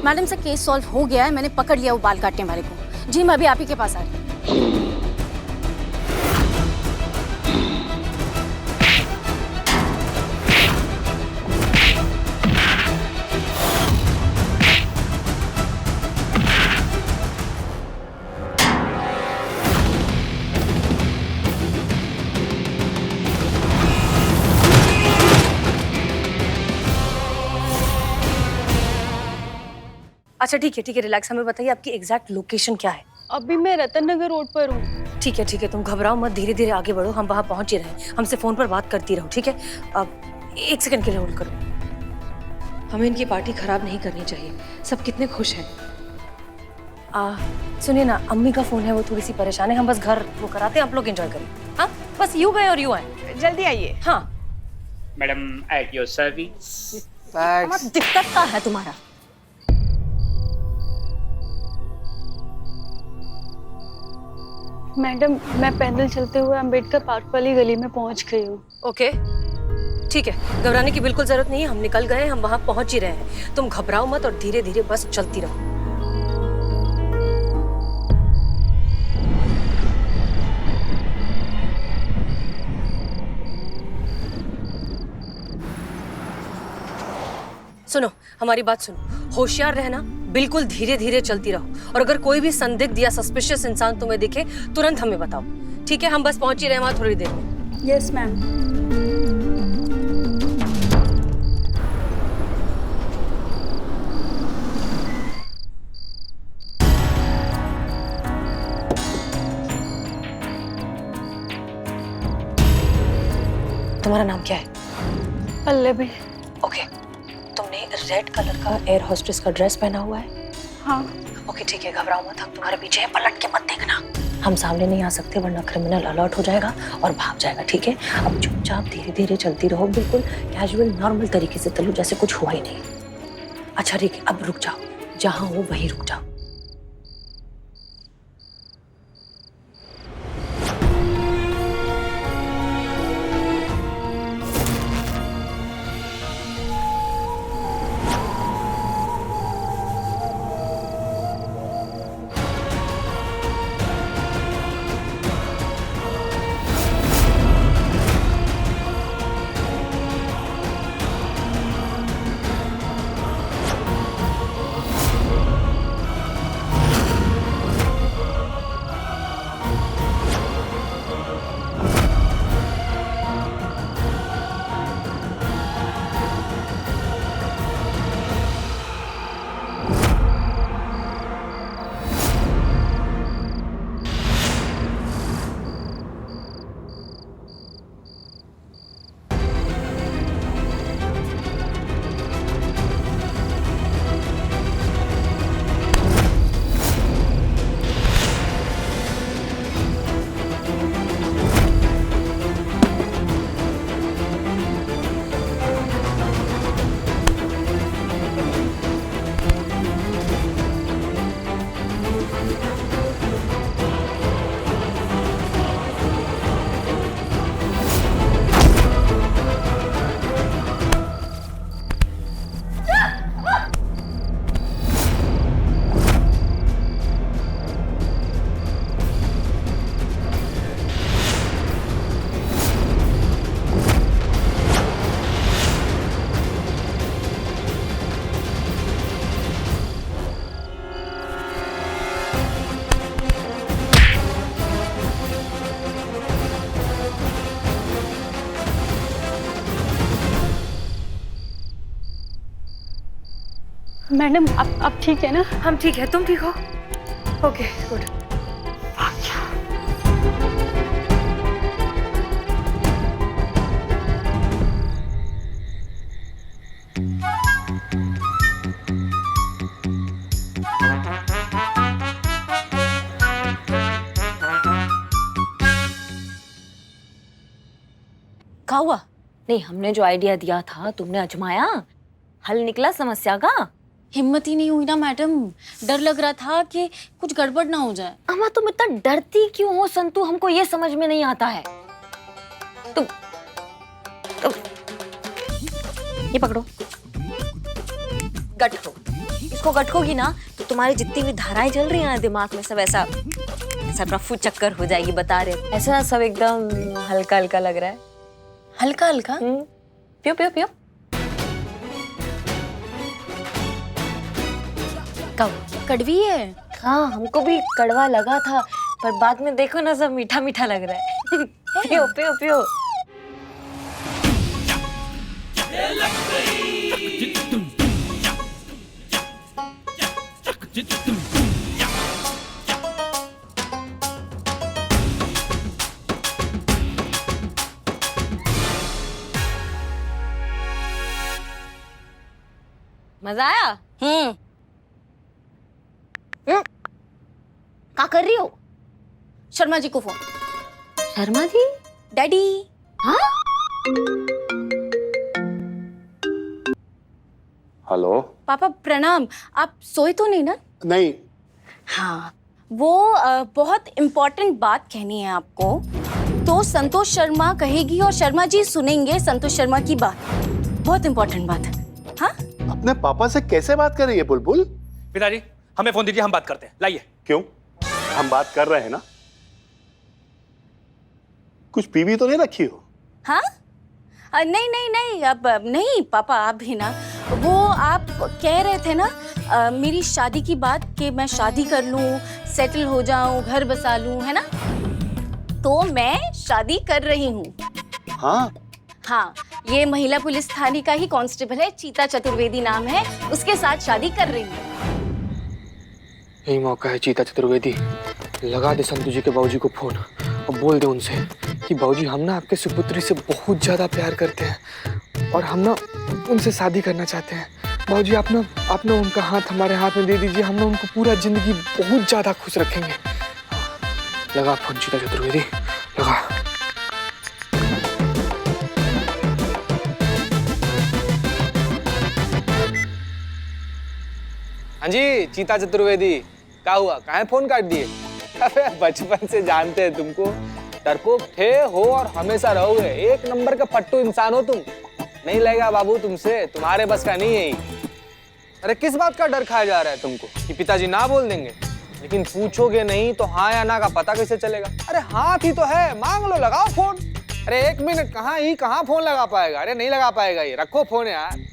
Madam से case solve हो गया है, मैंने पकड़ लिया वो बाल काटने वाले को। जी मैं अभी आप ही के पास आ रही हूँ। अच्छा ठीक है, रिलैक्स। हमें बताइए आपकी एग्जैक्ट लोकेशन क्या है? अभी मैं रतन नगर रोड पर हूँ। ठीक है, तुम घबराओ मत, धीरे धीरे आगे बढ़ो, हम वहां पहुंच ही रहे हैं। हमसे फोन पर बात करती रहो, ठीक है? अब 1 सेकंड के लिए होल्ड करो। हमें इनकी पार्टी खराब नहीं करनी चाहिए, सब कितने खुश हैं। सुनिए ना, अम्मी का फोन है, वो थोड़ी सी परेशान है। हम बस घर वो कराते हैं, आप लोग एंजॉय करिए। हाँ, बस यू गए और यू आए। जल्दी आइए। हाँ मैडम एट योर सर्विस। दिक्कत क्या है तुम्हारा? मैडम मैं पैदल चलते हुए अंबेडकर पार्क वाली गली में पहुंच गई हूँ। ओके, ठीक है, घबराने की बिल्कुल जरूरत नहीं है। हम निकल गए, हम वहां पहुंच ही रहे हैं। तुम घबराओ मत और धीरे धीरे बस चलती रहो। सुनो, हमारी बात सुनो, होशियार रहना, बिल्कुल धीरे धीरे चलती रहो। और अगर कोई भी संदिग्ध या सस्पिशियस इंसान तुम्हें दिखे, तुरंत हमें बताओ, ठीक है? हम बस पहुंच ही रहे वहां थोड़ी देर में। Yes ma'am. तुम्हारा नाम क्या है? पल्लवी। ओके, तुमने रेड कलर का एयर होस्टेस का ड्रेस पहना हुआ है? हाँ। ओके ठीक है, घबराओ मत, हम तुम्हारे पीछे हैं, पलट के मत देखना। हम सामने नहीं आ सकते वरना क्रिमिनल अलर्ट हो जाएगा और भाग जाएगा, ठीक है? अब चुपचाप धीरे धीरे चलती रहो, बिल्कुल कैजुअल नॉर्मल तरीके से चलो, जैसे कुछ हुआ ही नहीं। अच्छा ठीक है, अब रुक जाओ, जहां हो वहीं रुक जाओ। मैडम आप ठीक है ना? हम ठीक है, तुम ठीक हो? Okay good. क्या हुआ? नहीं, हमने जो आइडिया दिया था तुमने आजमाया, हल निकला समस्या का? हिम्मत ही नहीं हुई ना मैडम, डर लग रहा था कि कुछ गड़बड़ ना हो जाए। अम्मा तुम इतना डरती क्यों हो संतु, हमको ये समझ में नहीं आता है। तुम ये पकड़ो, गट लो, इसको कटकोगी ना तो तुम्हारी जितनी भी धाराएं चल रही हैं ना दिमाग में सब ऐसा ऐसा रफू चक्कर हो जाएगी, बता रहे ऐसा सब एकदम हल्का हल्का लग रहा है। हल्का हल्का। पियो पियो पियो। कड़वी है। हाँ हमको भी कड़वा लगा था, पर बाद में देखो ना सब मीठा मीठा लग रहा है। पियो पियो पियो। मजा आया? क्या कर रही हो? शर्मा जी को फोन। शर्मा जी? डैडी। हाँ? हेलो पापा प्रणाम। आप सोए तो नहीं ना? नहीं। हाँ वो बहुत इम्पोर्टेंट बात कहनी है आपको। तो संतोष शर्मा कहेगी और शर्मा जी सुनेंगे संतोष शर्मा की बात। बहुत इम्पोर्टेंट बात है। हाँ अपने पापा से कैसे बात कर रही है बुलबुल? पिताजी हमें फोन दीजिए, हम बात करते हैं। लाइए। क्यों? हम बात कर रहे हैं ना। कुछ पीवी तो नहीं रखी हो? हाँ नहीं नहीं नहीं अब नहीं पापा आप भी ना। वो आप कह रहे थे ना मेरी शादी की बात कि मैं शादी कर लूं, सेटल हो जाऊं, घर बसा लूं, है ना? तो मैं शादी कर रही हूँ। हाँ हाँ ये महिला पुलिस थाने का ही कांस्टेबल है, चीता चतुर्वेदी नाम है, उसके साथ शादी कर रही हूँ। यही मौका है चीता चतुर्वेदी, लगा दे संतु जी के बाबूजी को फोन और बोल दे उनसे कि बाबूजी हम ना आपके सुपुत्री से बहुत ज्यादा प्यार करते हैं और हम ना उनसे शादी करना चाहते हैं। बाबूजी आप ना उनका हाथ हमारे हाथ में दे दीजिए, हम ना उनको पूरा जिंदगी बहुत ज्यादा खुश रखेंगे। लगा फोन चीता चतुर्वेदी, लगा। हाँ जी चीता चतुर्वेदी, क्या हुआ? काहे फोन काट दिए? अरे बचपन से जानते हैं तुमको, डरपोक थे हो और हमेशा रहोगे। एक नंबर का पट्टू इंसान हो तुम। नहीं लगेगा बाबू तुमसे, तुम्हारे बस का नहीं है ही। अरे किस बात का डर खाया जा रहा है तुमको कि पिताजी ना बोल देंगे? लेकिन पूछोगे नहीं तो हाँ या ना का पता कैसे चलेगा? अरे हाथ ही तो है, मांग लो, लगाओ फोन। अरे एक मिनट, कहाँ फोन लगा पाएगा? अरे नहीं लगा पाएगा ये, रखो फोन यार।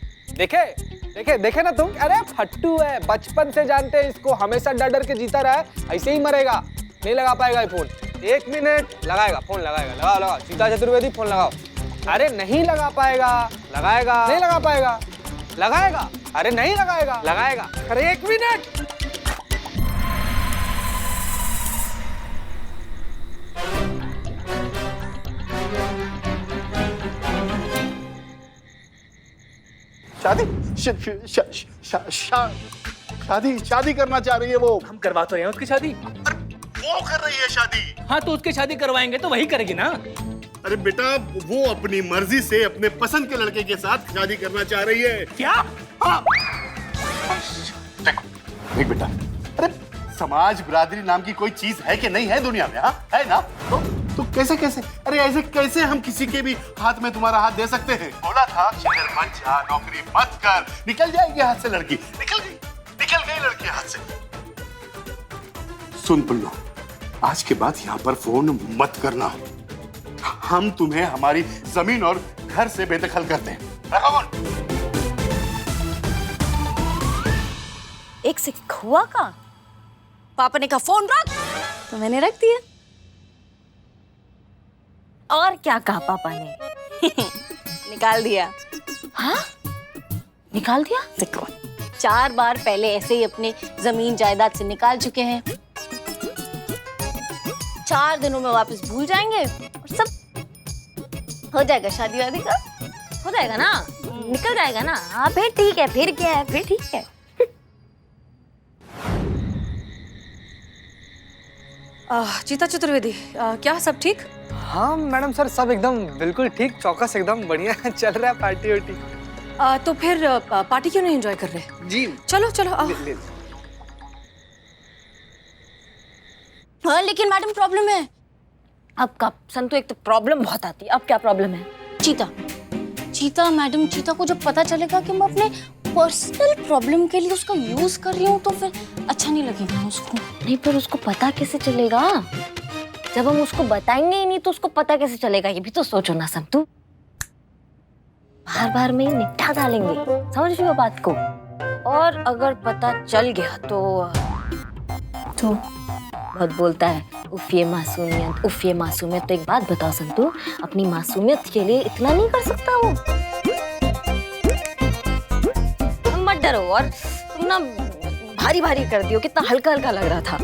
देखे ना तुम, अरे फट्टू है, बचपन से जानते हैं इसको, हमेशा डर डर के जीता रहा है, ऐसे ही मरेगा। नहीं लगा पाएगा ये फोन। एक मिनट, लगाएगा फोन, लगाएगा। लगाओ चीता चतुर्वेदी फोन लगाओ। अरे नहीं लगा पाएगा, लगाएगा। नहीं लगा पाएगा, लगाएगा। अरे नहीं लगाएगा, लगाएगा। अरे एक मिनट। शादी करना चाह रही है वो। हम करवा तो रहे हैं उसकी शादी। वो कर रही है शादी। हाँ तो उसकी शादी करवाएंगे तो वही करेगी ना। अरे बेटा वो अपनी मर्जी से अपने पसंद के लड़के के साथ शादी करना चाह रही है। क्या? हाँ। देख बेटा, अरे समाज बिरादरी नाम की कोई चीज है कि नहीं है दुनिया में? हाँ है ना? तो कैसे अरे ऐसे कैसे हम किसी के भी हाथ में तुम्हारा हाथ दे सकते हैं? बोला था शिगर मत जा, नौकरी मत कर, निकल जाएगी हाथ से लड़की। निकल गई लड़की हाथ से। सुन पुल्लू, आज के बाद यहाँ पर फोन मत करना। हम तुम्हें हमारी जमीन और घर से बेदखल करते हैं। रखो फोन। एक से हुआ का पापा ने कहा फोन रख, तो मैंने रख दिया। और क्या कहा पापा ने? निकाल दिया। हाँ निकाल दिया? देखो 4 बार पहले ऐसे ही अपने जमीन जायदाद से निकाल चुके हैं। 4 दिनों में वापस भूल जाएंगे और सब हो जाएगा। शादी वादी का हो जाएगा ना, निकल जाएगा ना। हाँ फिर ठीक है, फिर क्या है, फिर ठीक है। चीता चतुर्वेदी, क्या सब ठीक? हाँ मैडम सर, सब एकदम बिल्कुल ठीक, चौकस, एकदम बढ़िया चल रहा है पार्टी वार्टी। तो फिर पार्टी क्यों नहीं एंजॉय कर रहे? जी चलो चलो आओ। हाँ लेकिन मैडम प्रॉब्लम है। अब का संतु, एक तो प्रॉब्लम बहुत आती है। अब क्या प्रॉब्लम है? चीता मैडम, चीता को जब पता चलेगा कि मैं अपने पर्सनल प्रॉब्लम के लिए उसका यूज कर रही हूँ तो फिर अच्छा नहीं लगेगा ना उसको। नहीं, पर उसको पता कैसे चलेगा? जब हम उसको बताएंगे ही नहीं तो उसको पता कैसे चलेगा? ये भी तो सोचो ना संतु। बार बार में ही निपटा डालेंगे, समझ रही हो बात को? और अगर पता चल गया तो बहुत बोलता है उफ ये मासूमियत, उफ ये मासूमियत। तो एक बात बताओ संतु, अपनी मासूमियत के लिए इतना नहीं कर सकता वो? तुम मत डरो, और तुम ना भारी भारी कर दियो, कितना हल्का हल्का लग रहा था।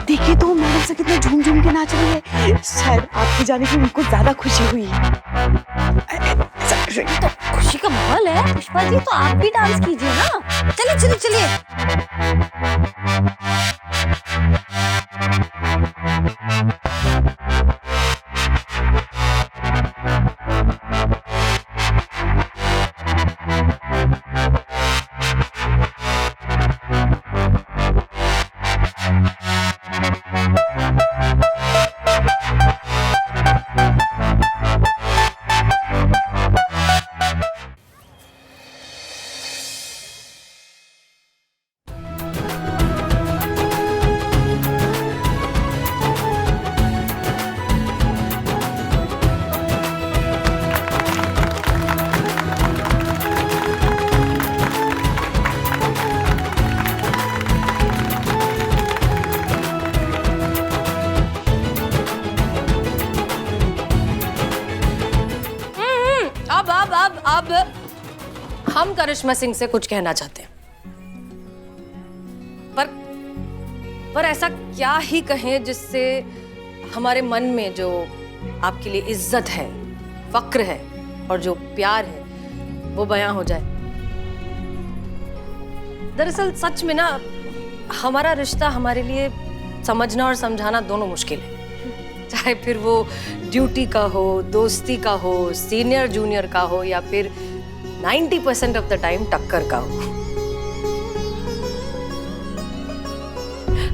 देखिए तो मैडम से कितना झूम झूम के नाच रही है। शायद आपकी जाने की उनको ज्यादा खुशी हुई। तो खुशी का माहौल है पुष्पा जी, तो आप भी डांस कीजिए ना। चलिए चलिए चलिए। अब हम करिश्मा सिंह से कुछ कहना चाहते हैं, पर ऐसा क्या ही कहें जिससे हमारे मन में जो आपके लिए इज्जत है, फक्र है और जो प्यार है वो बयां हो जाए। दरअसल सच में ना हमारा रिश्ता हमारे लिए समझना और समझाना दोनों मुश्किल है, चाहे फिर वो ड्यूटी का हो, दोस्ती का हो, सीनियर जूनियर का हो या फिर 90% ऑफ द टाइम टक्कर का हो।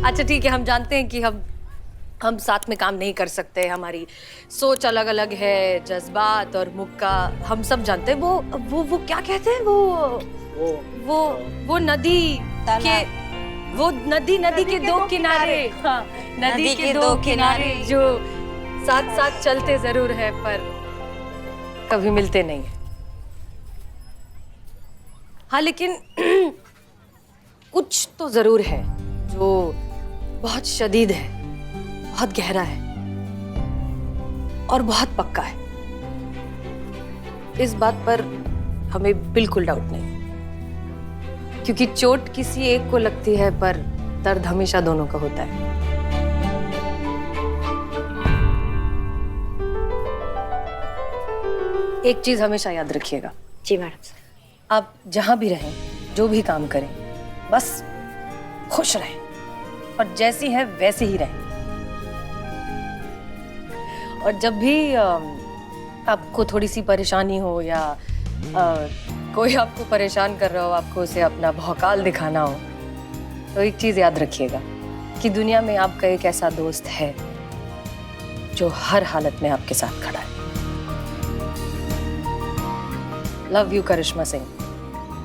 अच्छा ठीक है, हम जानते हैं कि हम साथ में काम नहीं कर सकते, हमारी सोच अलग अलग है, जज्बात और मुक्का हम सब जानते हैं। वो क्या कहते हैं वो नदी के नदी के दो किनारे, हाँ, नदी के दो किनारे जो साथ साथ चलते जरूर है पर कभी मिलते नहीं है। हाँ लेकिन कुछ तो जरूर है जो बहुत शदीद है, बहुत गहरा है और बहुत पक्का है। इस बात पर हमें बिल्कुल डाउट नहीं, क्योंकि चोट किसी एक को लगती है पर दर्द हमेशा दोनों का होता है। एक चीज हमेशा याद रखिएगा। जी मैडम। आप जहां भी रहें, जो भी काम करें, बस खुश रहें और जैसी है वैसे ही रहें। और जब भी आपको थोड़ी सी परेशानी हो या कोई आपको परेशान कर रहा हो, आपको उसे अपना भौकाल दिखाना हो, तो एक चीज याद रखिएगा कि दुनिया में आपका एक ऐसा दोस्त है जो हर हालत में आपके साथ खड़ा है। Love you Karishma Singh,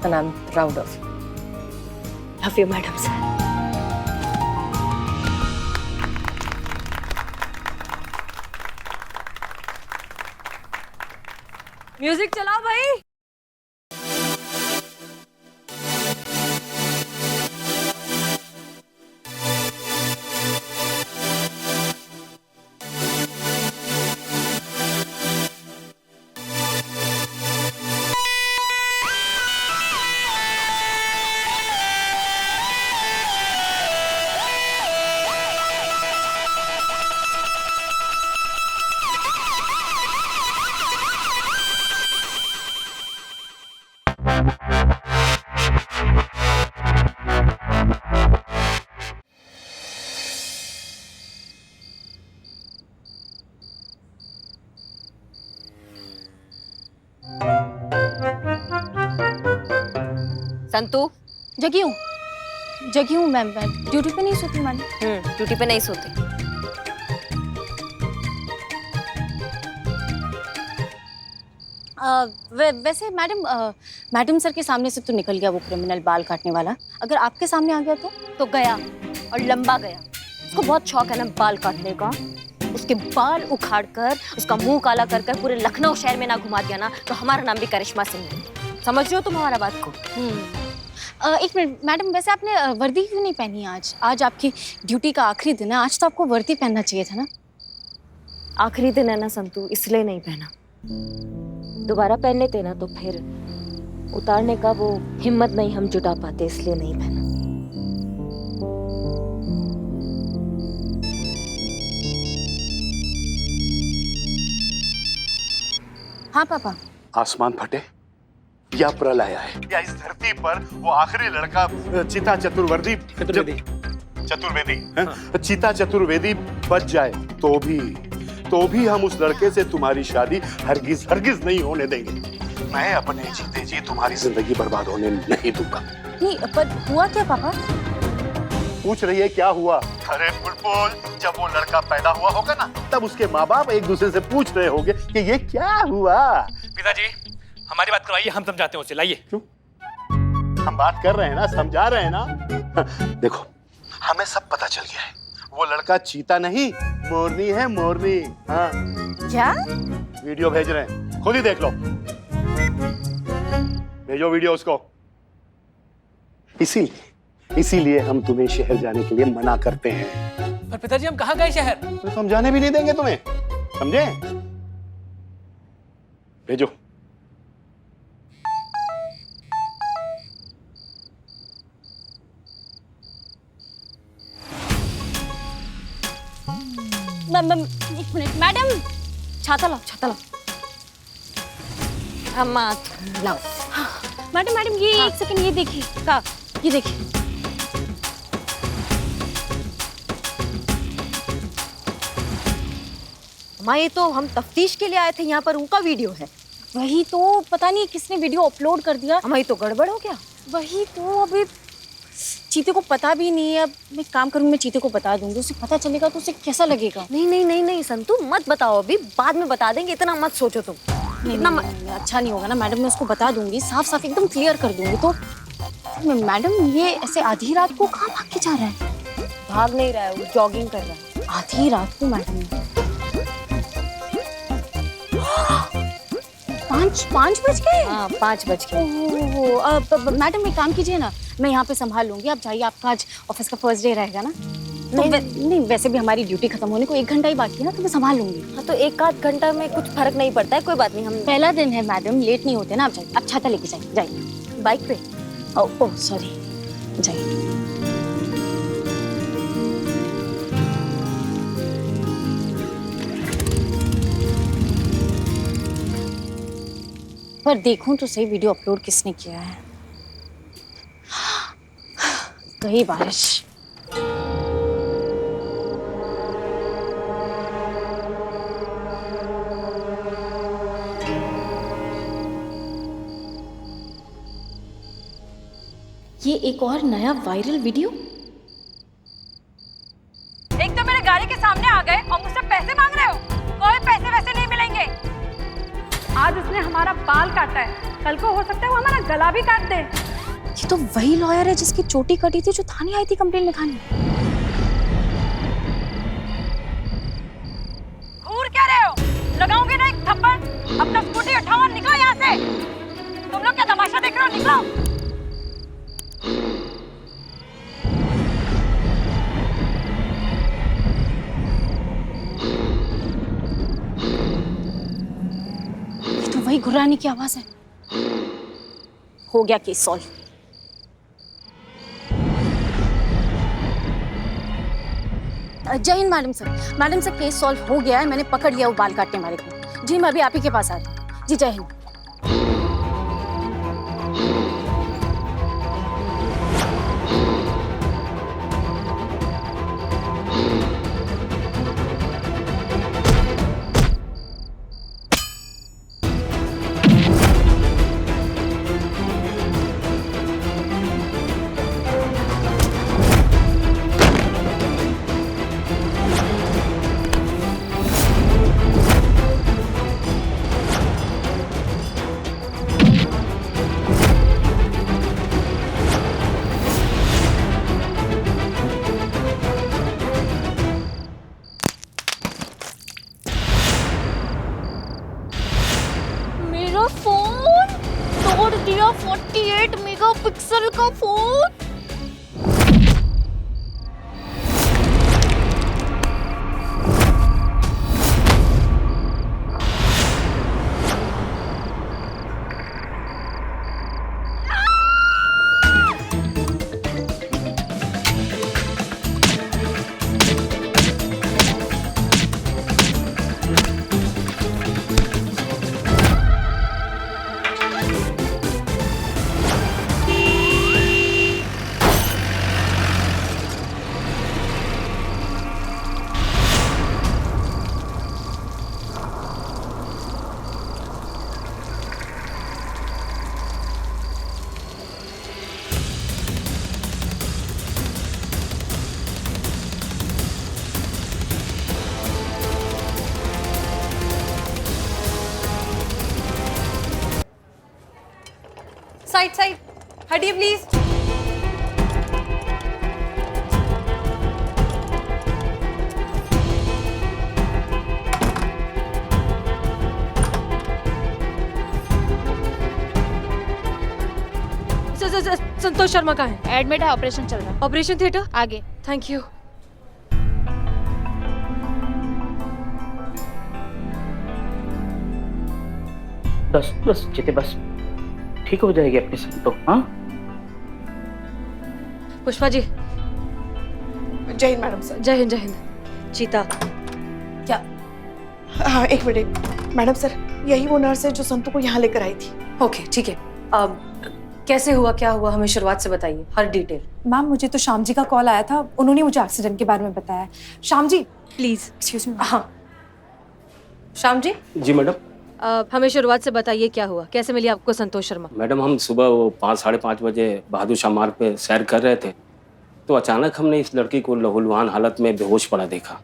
and I'm proud of you. Love you madam sir. Music चलाओ भाई। संतू जगी हूँ मैम, मैं ड्यूटी पे नहीं सोती मैडम। ड्यूटी पे नहीं सोते। वैसे मैडम सर के सामने से तो निकल गया वो क्रिमिनल बाल काटने वाला। अगर आपके सामने आ गया तो गया और लंबा गया। उसको बहुत शौक है ना बाल काटने का। उसके बाल उखाड़ कर उसका मुंह काला कर कर पूरे लखनऊ शहर में ना घुमा दिया ना तो हमारा नाम भी करिश्मा सिंह है। समझ रहे हो तुम हमारा बात को? एक मिनट मैडम, वैसे आपने वर्दी क्यों नहीं पहनी आज? आज आपकी ड्यूटी का आखिरी दिन है, आज तो आपको वर्दी पहनना चाहिए था ना। आखिरी दिन है ना संतू, इसलिए नहीं पहना। दोबारा पहन लेते ना तो फिर उतारने का वो हिम्मत नहीं हम जुटा पाते, इसलिए नहीं पहना। हाँ पापा। आसमान फटे या प्रलय आए या इस धरती पर वो आखिरी लड़का चिता चतुर्वेदी चिता चतुर्वेदी बच जाए तो भी हम उस लड़के से तुम्हारी शादी हरगिज नहीं होने देंगे। मैं अपने जीते जी तुम्हारी जिंदगी बर्बाद होने नहीं दूंगा। नहीं, पर हुआ क्या पापा? पूछ रही है क्या हुआ? अरे बुलबुल, जब वो लड़का पैदा हुआ होगा ना तब उसके माँ बाप एक दूसरे से पूछ रहे होंगे कि ये क्या हुआ। पिताजी हमारी बात करवाइए, हम समझाते हैं उसे। लाइए। क्यों? हम बात कर रहे हैं ना, समझा रहे हैं ना। देखो हमें सब पता चल गया है, वो लड़का चीता नहीं मोरनी है, मोरनी। हाँ क्या? वीडियो भेज रहे हैं, खुद ही देख लो। भेजो वीडियो उसको। इसीलिए हम तुम्हें शहर जाने के लिए मना करते हैं। पर पिताजी हम कहाँ गए शहर? तो हम जाने भी नहीं देंगे तुम्हें, समझे? भेजो। एक मिनट मैडम, छाता लाओ। हम लाओ। मैडम ये एक सेकंड, ये देखिए। का ये देखिए। ये तो हम तफ्तीश के लिए आए थे, यहाँ पर उनका वीडियो है। वही तो, पता नहीं किसने वीडियो अपलोड कर दिया। हमारी तो गड़बड़ हो गया। वही तो, अभी चीते को पता भी नहीं है। अब मैं काम करूंगी, मैं चीते को बता दूंगी, उसे पता चलेगा तो उसे कैसा लगेगा। नहीं संतू मत बताओ, अभी बाद में बता देंगे, इतना मत सोचो तुम। नहीं, अच्छा नहीं होगा ना मैडम, मैं उसको बता दूंगी, साफ एकदम क्लियर कर दूंगी। तो मैडम ये ऐसे आधी रात को कहाँ भाग के जा रहा है? भाग नहीं रहा है, वो जॉगिंग कर रहा है। आधी रात को मैडम? 5 बज गए? हाँ 5 बज गए। मैडम एक काम कीजिए ना, मैं यहाँ पे संभाल लूंगी, आप जाइए, आपका आज ऑफिस का फर्स्ट डे रहेगा ना। नहीं, वैसे भी हमारी ड्यूटी खत्म होने को 1 घंटा ही बाकी है ना, तो मैं संभाल लूंगी। हाँ तो 1 आध घंटा में कुछ फर्क नहीं पड़ता है, कोई बात नहीं। हम पहला दिन है मैडम, लेट नहीं होते ना। आप जाइए, आप छाता लेके जाइए। बाइक पे? ओह सॉरी, जाइए। पर देखूं तो सही वीडियो अपलोड किसने किया है। कहीं बारिश। ये एक और नया वायरल वीडियो। एक तो मेरे गाड़ी के सामने आ गए और मुझसे पैसे मांग रहे हो। कोई पैसे वैसे नहीं मिलेंगे। आज उसने हमारा बाल काटा है, कल को हो सकता है वो हमारा गला भी काट दे। ये तो वही लॉयर है जिसकी चोटी कटी थी, जो थाने आई थी कंप्लेंट लिखाने। घूर क्या रहे हो? लगाओगे ना एक थप्पड़। अपना स्कूटी उठाओ और निकलो यहाँ से। तुम लोग क्या तमाशा देख रहे हो? निकलो। वही घुराने की आवाज है। हो गया केस सॉल्व। जय Hind madam sir, case solve हो गया है। मैंने पकड़ लिया वो बाल काटने वाले को। जी मैं अभी आप ही के पास आ रही हूँ। जी जय हिंद। मेरा 48 मेगापिक्सल का फोन। साइड साइड हटिए प्लीज। संतोष शर्मा कहाँ है? एडमिट है, ऑपरेशन चल रहा है। ऑपरेशन थिएटर आगे। Thank you. बस बस चीते बस, ठीक हो जाएगी अपनी संतो। हाँ पुष्पा जी। जय हिंद मैडम सर। जय हिंद जय हिंद। चीता क्या? हाँ एक मिनट मैडम सर, यही वो नर्स है जो संतू को यहाँ लेकर आई थी। ओके ठीक है। अब कैसे हुआ, क्या हुआ, हमें शुरुआत से बताइए, हर डिटेल। मैम मुझे तो श्याम जी का कॉल आया था, उन्होंने मुझे एक्सीडेंट के बारे में बताया। Shyam ji please excuse me. हाँ श्याम जी। जी मैडम। हमें शुरुआत से बताइए क्या हुआ, कैसे मिली आपको संतोष शर्मा? मैडम हम सुबह वो 5 साढ़े 5 बजे बहादुर शाह मार्ग पे सैर कर रहे थे, तो अचानक हमने इस लड़की को लहूलुहान हालत में बेहोश पड़ा देखा।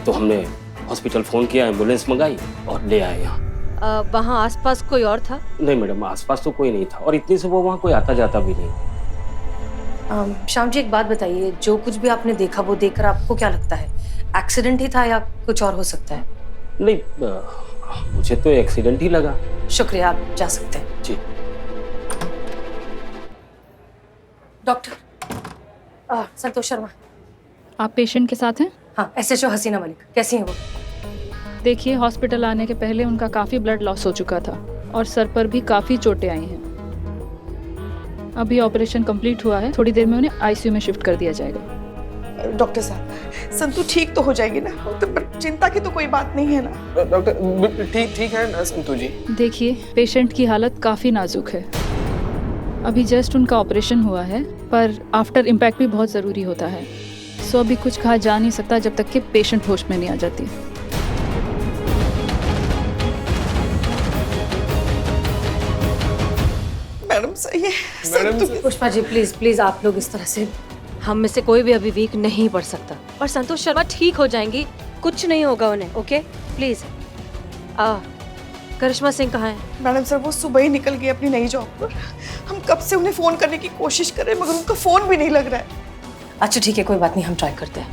तो हमने हॉस्पिटल फोन किया, एम्बुलेंस मंगाई और ले आए यहाँ। वहाँ आसपास कोई और था? नहीं मैडम, आसपास तो कोई नहीं था और इतनी सुबह वहाँ कोई आता जाता भी नहीं। श्याम जी एक बात बताइए, जो कुछ भी आपने देखा वो देखकर आपको क्या लगता है, एक्सीडेंट ही था या कुछ और हो सकता है? नहीं, मुझे तो एक्सीडेंट ही लगा। शुक्रिया, आप जा सकते हैं। जी। डॉक्टर संतोष शर्मा। आप पेशेंट के साथ हैं? हाँ, SHO हसीना मलिक। कैसी हैं वो? देखिए, हॉस्पिटल आने के पहले उनका काफ़ी ब्लड लॉस हो चुका था और सर पर भी काफ़ी चोटें आई हैं। अभी ऑपरेशन कंप्लीट हुआ है, थोड़ी देर में उन्हें ICU में शिफ्ट कर दिया जाएगा। डॉक्टर साहब संतू ठीक तो हो जाएगी ना? तो चिंता की तो कोई बात नहीं है ना? डॉक्टर ठीक है ना संतू जी? देखिए, पेशेंट की हालत काफ़ी नाजुक है। अभी जस्ट उनका ऑपरेशन हुआ है, पर आफ्टर इम्पैक्ट भी बहुत ज़रूरी होता है। सो अभी कुछ कहा जा नहीं सकता जब तक कि पेशेंट होश में नहीं आ जाती। मैडम सही है। पुष्पा जी प्लीज प्लीज, आप लोग इस तरह से, हम में से कोई भी अभी वीक नहीं पड़ सकता। और संतोष शर्मा ठीक हो जाएंगी, कुछ नहीं होगा उन्हें। Okay please. करिश्मा सिंह कहाँ है? मैडम सर वो सुबह ही निकल गई अपनी नई जॉब पर। हम कब से उन्हें फोन करने की कोशिश कर रहे हैं मगर उनका फोन भी नहीं लग रहा है। अच्छा ठीक है, कोई बात नहीं, हम ट्राई करते हैं।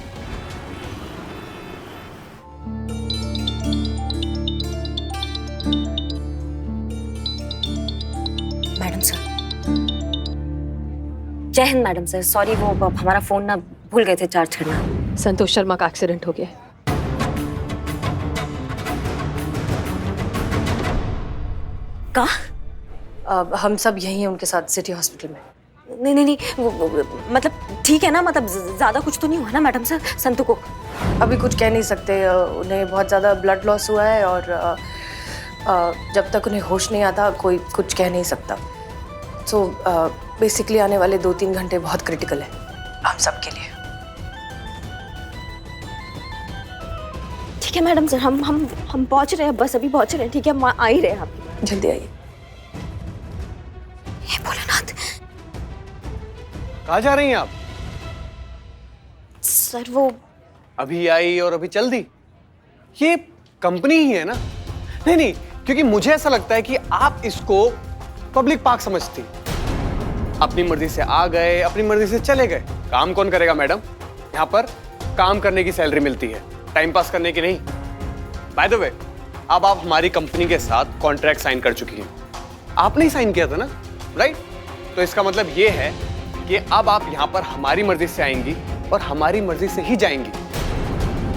Madam sir. जय हिंद मैडम सर, सॉरी वो हमारा फोन ना भूल गए थे चार्ज करना। संतोष शर्मा का एक्सीडेंट हो गया है। कहाँ? हम सब यही हैं उनके साथ सिटी हॉस्पिटल में। नहीं मतलब ठीक है ना, मतलब ज्यादा कुछ तो नहीं हुआ ना मैडम सर संतू को? अभी कुछ कह नहीं सकते, उन्हें बहुत ज़्यादा ब्लड लॉस हुआ है और जब तक उन्हें होश नहीं आता कोई कुछ कह नहीं सकता। सो बेसिकली आने वाले 2-3 घंटे बहुत क्रिटिकल है हम सब के लिए। ठीक है मैडम सर, हम पहुंच रहे हैं, बस अभी पहुंच रहे हैं। ठीक है, हम आ ही रहे हैं, आप जल्दी आइए। हे भोलेनाथ। कहाँ जा रही हैं आप? सर वो अभी आई और अभी चल दी? ये कंपनी ही है ना? नहीं, क्योंकि मुझे ऐसा लगता है कि आप इसको पब्लिक पार्क समझती। अपनी मर्जी से आ गए, अपनी मर्जी से चले गए। काम कौन करेगा मैडम? यहाँ पर काम करने की सैलरी मिलती है, टाइम पास करने की नहीं। बाय द वे, अब आप हमारी कंपनी के साथ कॉन्ट्रैक्ट साइन कर चुकी हैं। आपने ही साइन किया था ना, राइट? तो इसका मतलब ये है कि अब आप यहाँ पर हमारी मर्जी से आएंगी और हमारी मर्जी से ही जाएंगी।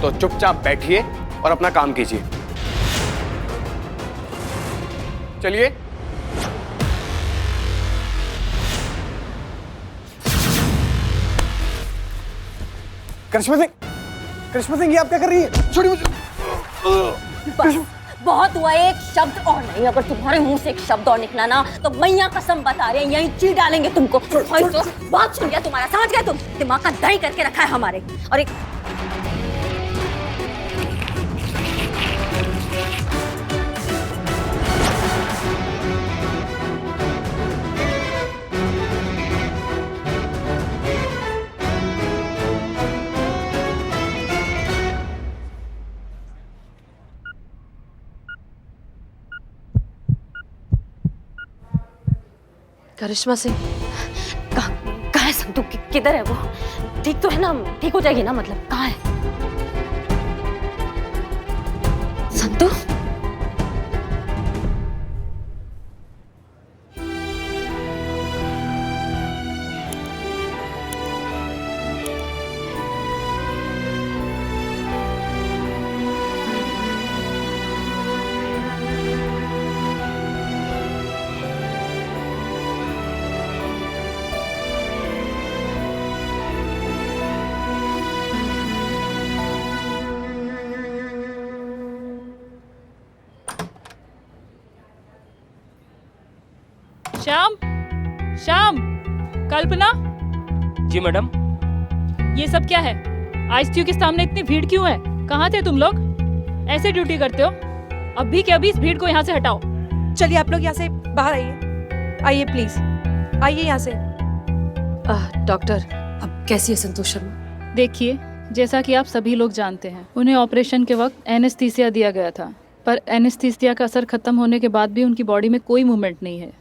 तो चुपचाप बैठिए और अपना काम कीजिए। चलिए। करिश्मा सिंह, ये आप क्या कर रही है? छोड़िए मुझे। बस बहुत हुआ, एक शब्द और नहीं। अगर तुम्हारे मुंह से एक शब्द और निकला ना तो मैया कसम बता रहे हैं यहीं चीर डालेंगे तुमको। बहुत सुन लिया तुम्हारा, समझ गए तुम? दिमाग का दही करके रखा है हमारे। और एक करिश्मा सिंह, कहाँ है संतू? किधर है वो? ठीक तो है ना? ठीक हो जाएगी ना? मतलब कहाँ है संतू? श्याम, श्याम, कल्पना, जी मैडम। ये सब क्या है? आईसीयू के सामने इतनी भीड़ क्यों है? कहाँ थे तुम लोग? ऐसे ड्यूटी करते हो? अभी के अभी इस भीड़ को यहाँ से हटाओ। चलिए आप लोग यहाँ से बाहर आइए, आइए प्लीज, आइए यहाँ से। डॉक्टर, अब कैसी है संतोष शर्मा? देखिए, जैसा कि आप सभी लोग जानते हैं, उन्हें ऑपरेशन के वक्त एनेस्थीसिया दिया गया था, पर एनेस्थीसिया का असर खत्म होने के बाद भी उनकी बॉडी में कोई मूवमेंट नहीं है।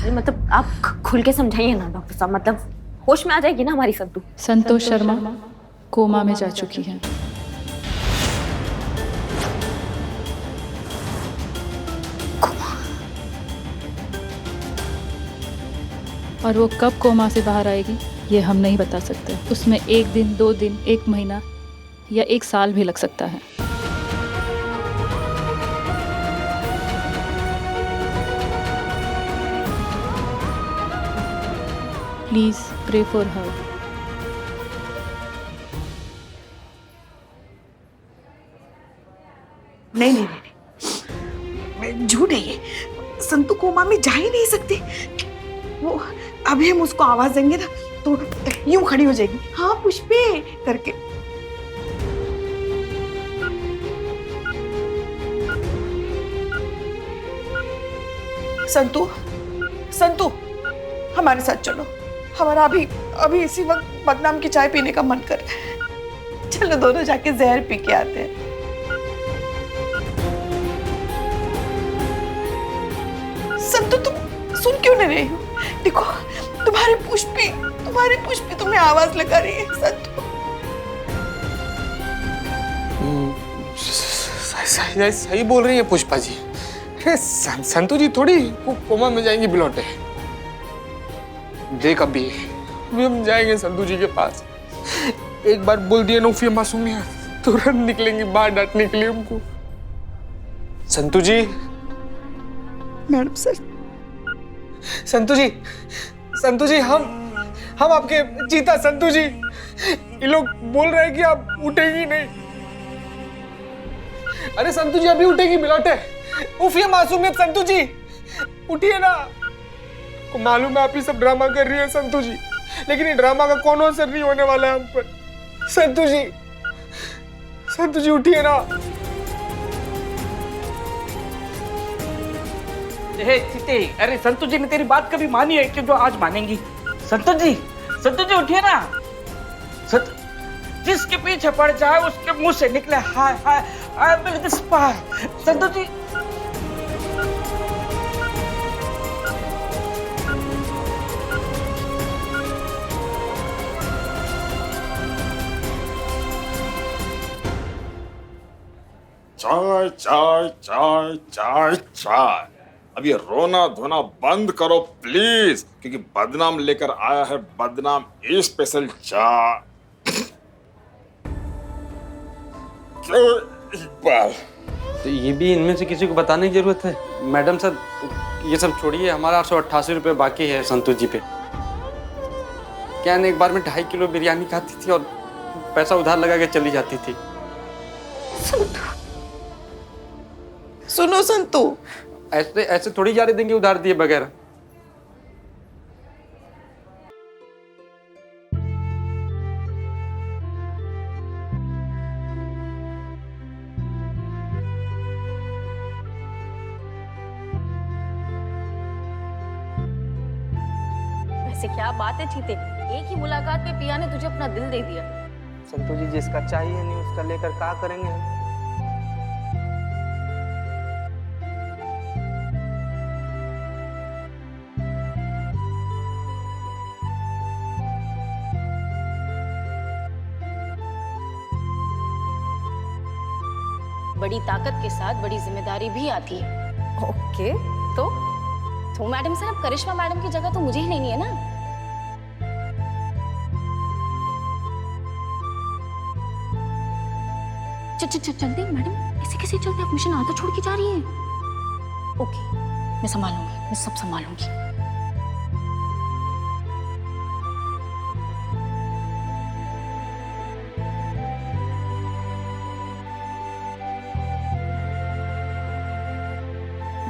मतलब आप खुल के समझाइए ना डॉक्टर साहब, मतलब होश में आ जाएगी ना हमारी संतू? संतोष शर्मा कोमा में जा चुकी हैं। और वो कब कोमा से बाहर आएगी ये हम नहीं बता सकते। उसमें 1 दिन, 2 दिन, 1 महीना या 1 साल भी लग सकता है। Please pray for her. नहीं नहीं नहीं, झूठ है ये। संतू कोमा में जा ही नहीं सकती वो। अभी हम उसको आवाज देंगे ना तो यूं खड़ी हो जाएगी, हाँ पुष्पे करके। संतू, संतू हमारे साथ चलो। हमारा अभी इसी वक्त बदनाम की चाय पीने का मन कर रहा है। चलो दोनों जाके जहर पी के आते हैं। संतू तुम सुन क्यों नहीं रही हो? देखो तुम्हारी पुष्पी तुम्हें आवाज लगा रही है। संतू सही बोल रही है पुष्पा जी। अरे संतू जी थोड़ी कोमा में जाएंगी बिलौटे। देख अभी हम जाएंगे संतू जी के पास। एक बार बोल दिए नौफिया मासूमिया, तुरंत निकलेंगी बाहर डांटने के लिए हमको। संतू जी। Madam sir. संतू जी हम आपके चीता। संतू जी ये लोग बोल रहे हैं कि आप उठेगी नहीं। अरे संतू जी अभी उठेगी बिलौटे। उफिया मासूमियत संतू जी, उठिए ना। को मालूम है आप ही सब ड्रामा कर रही है संतू जी, लेकिन ये ड्रामा का कोनो असर नहीं होने वाला है हम पर। संतू जी उठिए ना। चीते, अरे संतू जी ने तेरी बात कभी मानी है कि जो आज मानेंगी? संतू जी उठिए ना। जिसके पीछे पड़ जाए उसके मुंह से निकले hi hi I am the spy. Santu ji चाय चाय चाय चाय चाय। अब ये रोना धोना बंद करो प्लीज, क्योंकि बदनाम लेकर आया है बदनाम स्पेशल चाय। क्यों इकबाल? तो ये भी इनमें से किसी को बताने की जरूरत है? मैडम सर ये सब छोड़िए, हमारा 888 रुपये बाकी है संतोष जी पे। क्या एक बार में 2.5 किलो बिरयानी खाती थी और पैसा उधार लगा के चली जाती थी। सुनो संतू, ऐसे ऐसे थोड़ी जाने देंगे उधार दिए बगैर। वैसे क्या बात है चीते, एक ही मुलाकात में पिया ने तुझे अपना दिल दे दिया। संतोष जी जिसका चाहिए नहीं उसका लेकर क्या करेंगे हम? बड़ी ताकत के साथ बड़ी जिम्मेदारी भी आती है। ओके, तो मैडम सर, अब करिश्मा मैडम की जगह तो मुझे ही लेनी है ना। चलते मैडम, ऐसे कैसे चलते? आप मिशन आधा छोड़ के जा रही हैं। ओके, मैं संभालूंगी, मैं सब संभालूंगी।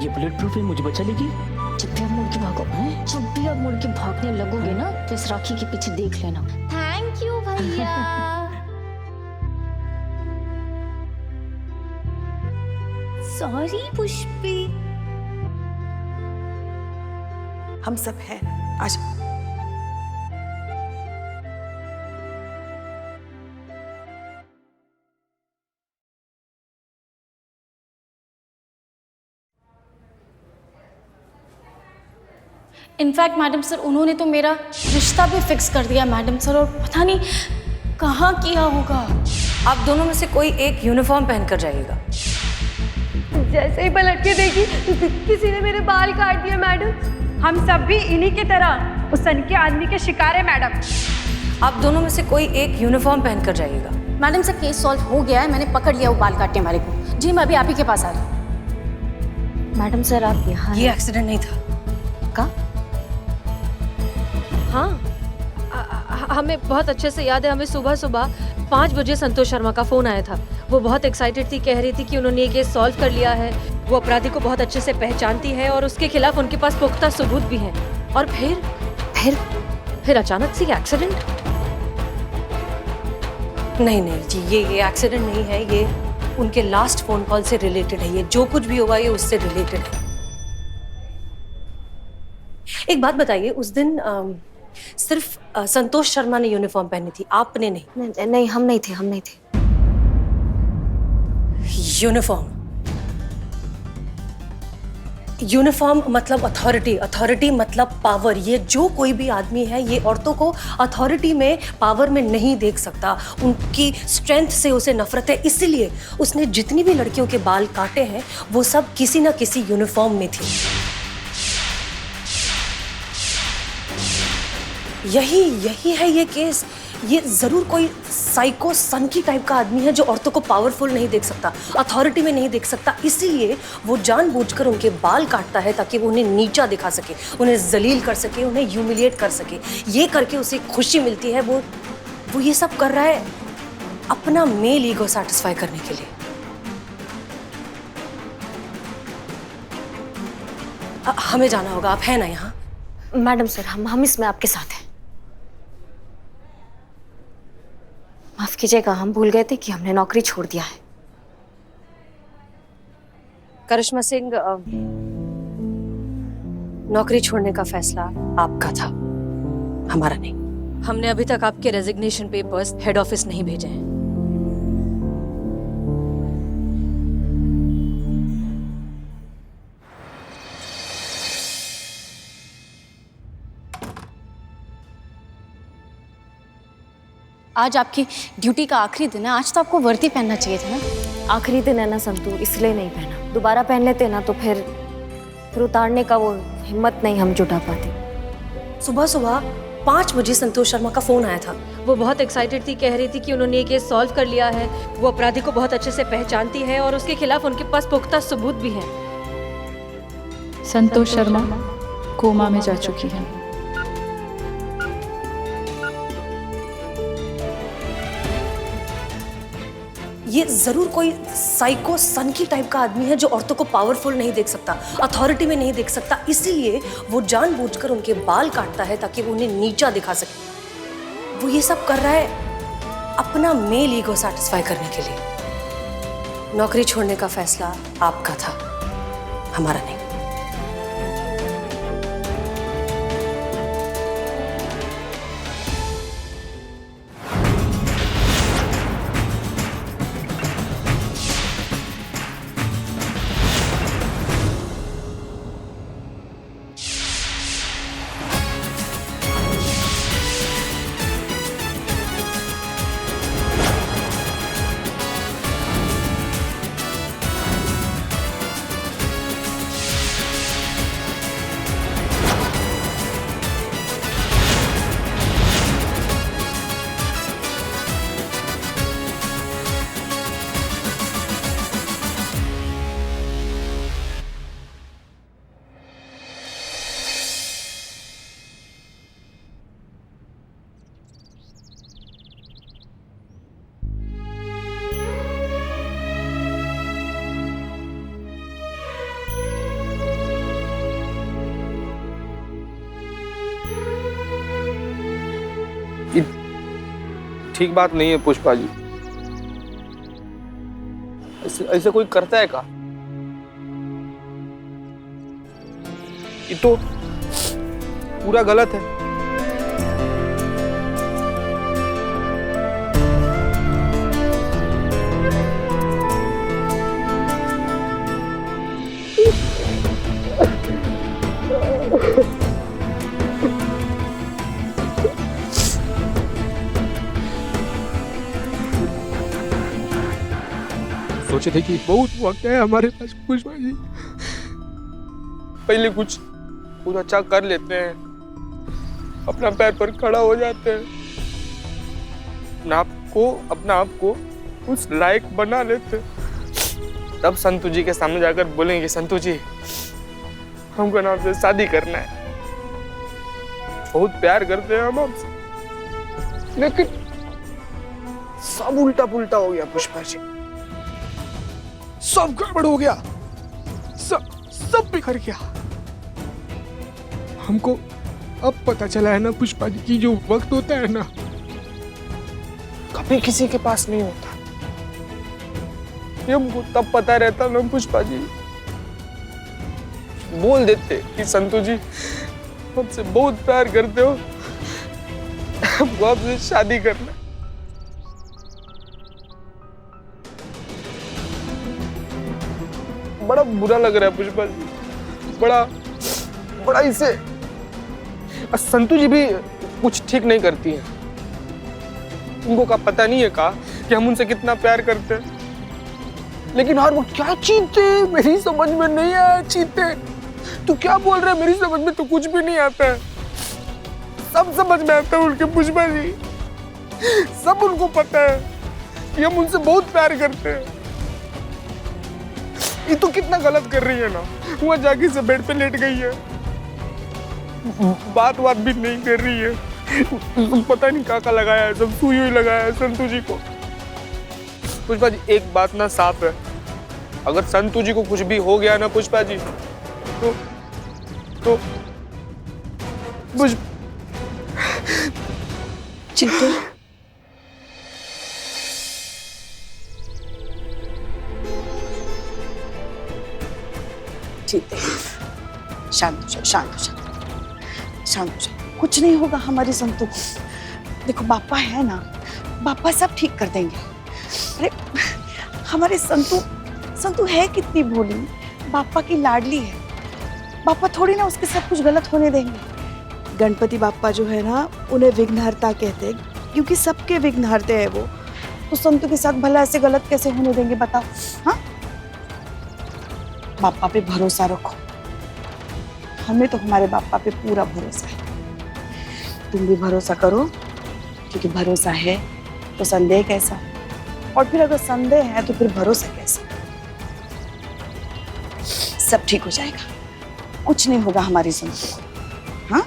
ये बुलेट प्रूफ है, मुझे बचा लेगी। जब भी आप मुड़ के भागो, जब भी आप मुड़ के भागने लगोगे ना तो इस राखी के पीछे देख लेना। थैंक यू भैया। सॉरी पुष्पी। हम सब हैं, आज इनफैक्ट मैडम सर, उन्होंने तो मेरा रिश्ता भी फिक्स कर दिया मैडम सर, और पता नहीं कहाँ किया होगा। आप दोनों में से कोई एक यूनिफॉर्म पहनकर जाइएगा। जैसे ही पलट के देखी किसी ने मेरे बाल काट दिए मैडम। हम सब भी इन्हीं की तरह उस सनके आदमी के शिकार है मैडम। आप दोनों में से कोई एक यूनिफॉर्म पहनकर जाइएगा। मैडम सर, केस सॉल्व हो गया है, मैंने पकड़ लिया वो बाल काटने वाले को। जी, मैं अभी आप ही के पास आ रही हूँ। मैडम सर आप यहाँ ये एक्सीडेंट नहीं था का? हाँ, हमें बहुत अच्छे से याद है। हमें सुबह सुबह 5 बजे संतोष शर्मा का फोन आया था। वो बहुत एक्साइटेड थी, कह रही थी कि उन्होंने ये केस सॉल्व कर लिया है, वो अपराधी को बहुत अच्छे से पहचानती है और उसके खिलाफ उनके पास पुख्ता सबूत भी हैं। और फिर अचानक से एक्सीडेंट। नहीं जी, ये एक्सीडेंट नहीं है, ये उनके लास्ट फोन कॉल से रिलेटेड है। ये जो कुछ भी हुआ ये उससे रिलेटेड है। एक बात बताइए, उस दिन सिर्फ संतोष शर्मा ने यूनिफॉर्म पहनी थी, आपने नहीं? नहीं, हम नहीं थे। यूनिफॉर्म मतलब अथॉरिटी, अथॉरिटी मतलब पावर। ये जो कोई भी आदमी है ये औरतों को अथॉरिटी में, पावर में नहीं देख सकता। उनकी स्ट्रेंथ से उसे नफरत है, इसीलिए उसने जितनी भी लड़कियों के बाल काटे हैं वो सब किसी ना किसी यूनिफॉर्म में थी। यही है ये केस। ये जरूर कोई साइको सनकी टाइप का आदमी है जो औरतों को पावरफुल नहीं देख सकता, अथॉरिटी में नहीं देख सकता, इसीलिए वो जानबूझकर उनके बाल काटता है ताकि वो उन्हें नीचा दिखा सके, उन्हें जलील कर सके, उन्हें ह्यूमिलिएट कर सके। ये करके उसे खुशी मिलती है। वो ये सब कर रहा है अपना मेल ईगो सैटिस्फाई करने के लिए। हमें जाना होगा, आप हैं ना यहाँ? मैडम सर, हम इसमें आपके साथ हैं। माफ कीजिएगा, हम भूल गए थे कि हमने नौकरी छोड़ दिया है। करिश्मा सिंह, नौकरी छोड़ने का फैसला आपका था, हमारा नहीं। हमने अभी तक आपके रेजिग्नेशन पेपर्स हेड ऑफिस नहीं भेजे हैं। आज आपकी ड्यूटी का आखिरी दिन है, आज तो आपको वर्दी पहनना चाहिए था ना। आखिरी दिन है ना संतू, इसलिए नहीं पहना। दोबारा पहन लेते ना तो फिर उतारने का वो हिम्मत नहीं हम जुटा पाते। सुबह सुबह 5 बजे संतोष शर्मा का फोन आया था। वो बहुत एक्साइटेड थी, कह रही थी कि उन्होंने ये केस सॉल्व कर लिया है, वो अपराधी को बहुत अच्छे से पहचानती है और उसके खिलाफ उनके पास पुख्ता सबूत भी है। संतोष शर्मा कोमा में जा चुकी है। ये जरूर कोई साइको सनकी टाइप का आदमी है जो औरतों को पावरफुल नहीं देख सकता, अथॉरिटी में नहीं देख सकता, इसीलिए वो जानबूझकर उनके बाल काटता है ताकि वो उन्हें नीचा दिखा सके। वो ये सब कर रहा है अपना मेल ईगो सैटिस्फाई करने के लिए। नौकरी छोड़ने का फैसला आपका था, हमारा नहीं। ठीक बात नहीं है पुष्पा जी। ऐसे कोई करता है क्या? ये तो पूरा गलत है। सोचे थे कि बहुत वक्त है हमारे पास पुष्पा जी, पहले कुछ अच्छा कर लेते हैं, अपना पैर पर खड़ा हो जाते हैं, अपना आप को उस लायक बना लेते, तब संतू जी के सामने जाकर बोलेंगे संतू जी हमको ना आपसे शादी करना है, बहुत प्यार करते हैं हम आपसे। लेकिन सब उल्टा पुल्टा हो गया पुष्पा जी, सब गड़बड़ हो गया, सब बिखर गया। हमको अब पता चला है ना पुष्पा जी की जो वक्त होता है ना कभी किसी के पास नहीं होता। ये हमको तब पता रहता ना पुष्पा जी, बोल देते कि संतू जी हमसे बहुत प्यार करते हो, हमको आपसे शादी करना। बड़ा बुरा लग रहा है पुष्पा जी, बड़ा इसे। संतू जी भी कुछ ठीक नहीं करती है, उनको का पता नहीं है कि हम उनसे कितना प्यार करते हैं, लेकिन हर वक्त क्या चीते मेरी समझ में नहीं आया। चीते तू क्या बोल रहे, मेरी समझ में तो कुछ भी नहीं आता है, सब समझ में आता है उनके पुष्पा जी, सब उनको पता है कि हम उनसे बहुत प्यार करते हैं। ये तो कितना गलत कर रही है ना, वहाँ जाके से बेड पे लेट गई है, बात भी नहीं कर रही है, पता नहीं क्या लगाया है, सब सुई हुई लगाया है संतू जी को। पुष्पा जी एक बात ना साफ है, अगर संतू जी को कुछ भी हो गया ना पुष्पा जी तो चिंटू शांत हो जाओ, शांत हो जाओ, शांत हो जाओ, कुछ नहीं होगा हमारी संतू को। देखो पापा है ना, पापा सब ठीक कर देंगे। अरे हमारे संतू है कितनी भोली, पापा की लाडली है, पापा थोड़ी ना उसके सब कुछ गलत होने देंगे। गणपति बापा जो है ना उन्हें विघ्नहर्ता कहते हैं, क्योंकि सबके विघ्न हरते हैं वो। तो संतू के साथ भला ऐसे गलत कैसे होने देंगे बताओ? हाँ, पापा पे भरोसा रखो। हमें तो हमारे पापा पे पूरा भरोसा है। तुम भी भरोसा करो, क्योंकि भरोसा है तो संदेह कैसा, और फिर अगर संदेह है तो फिर भरोसा कैसा? सब ठीक हो जाएगा, कुछ नहीं होगा हमारी संतु को। हाँ,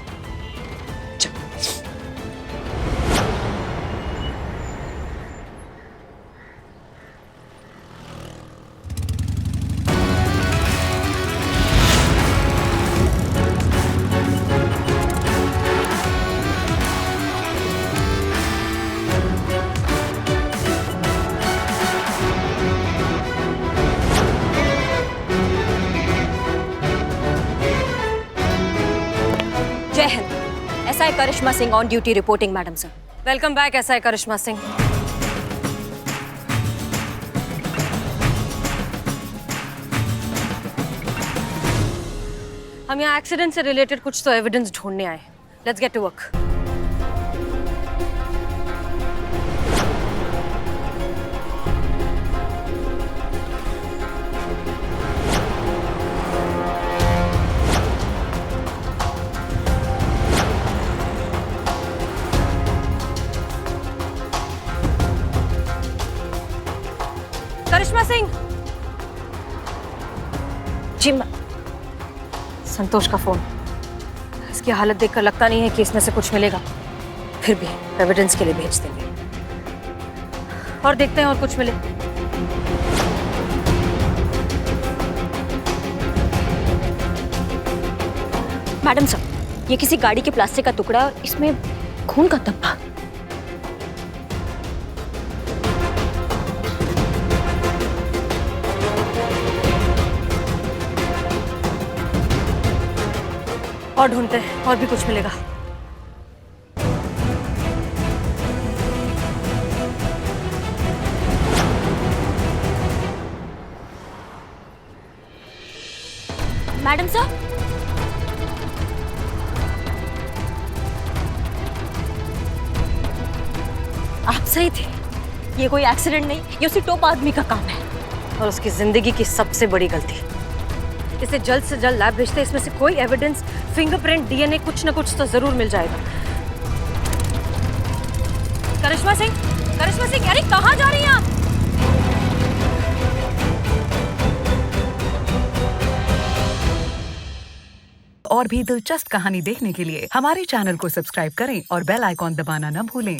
जय Hind. SI Karishma Singh on duty reporting madam sir. Welcome back SI Karishma Singh. हम यहाँ एक्सीडेंट से रिलेटेड कुछ तो एविडेंस ढूंढने आए। Let's get to work. Karishma Singh ji, Santosh का फोन। इसकी हालत देखकर लगता नहीं है कि इसमें से कुछ मिलेगा, फिर भी एविडेंस के लिए भेज देंगे और देखते हैं और कुछ मिले। मैडम सर, ये किसी गाड़ी के प्लास्टिक का टुकड़ा है और इसमें खून का धब्बा। और ढूंढते हैं, और भी कुछ मिलेगा। मैडम सर, आप सही थे। ये कोई एक्सीडेंट नहीं, ये उसी टॉप आदमी का काम है और उसकी जिंदगी की सबसे बड़ी गलती। इसे जल्द से जल्द लैब भेजते, इसमें से कोई एविडेंस, फिंगरप्रिंट, डीएनए, कुछ ना कुछ तो जरूर मिल जाएगा। करिश्मा सिंह, अरे कहाँ जा रही हैं आप? और भी दिलचस्प कहानी देखने के लिए हमारे चैनल को सब्सक्राइब करें और बेल आइकॉन दबाना न भूलें।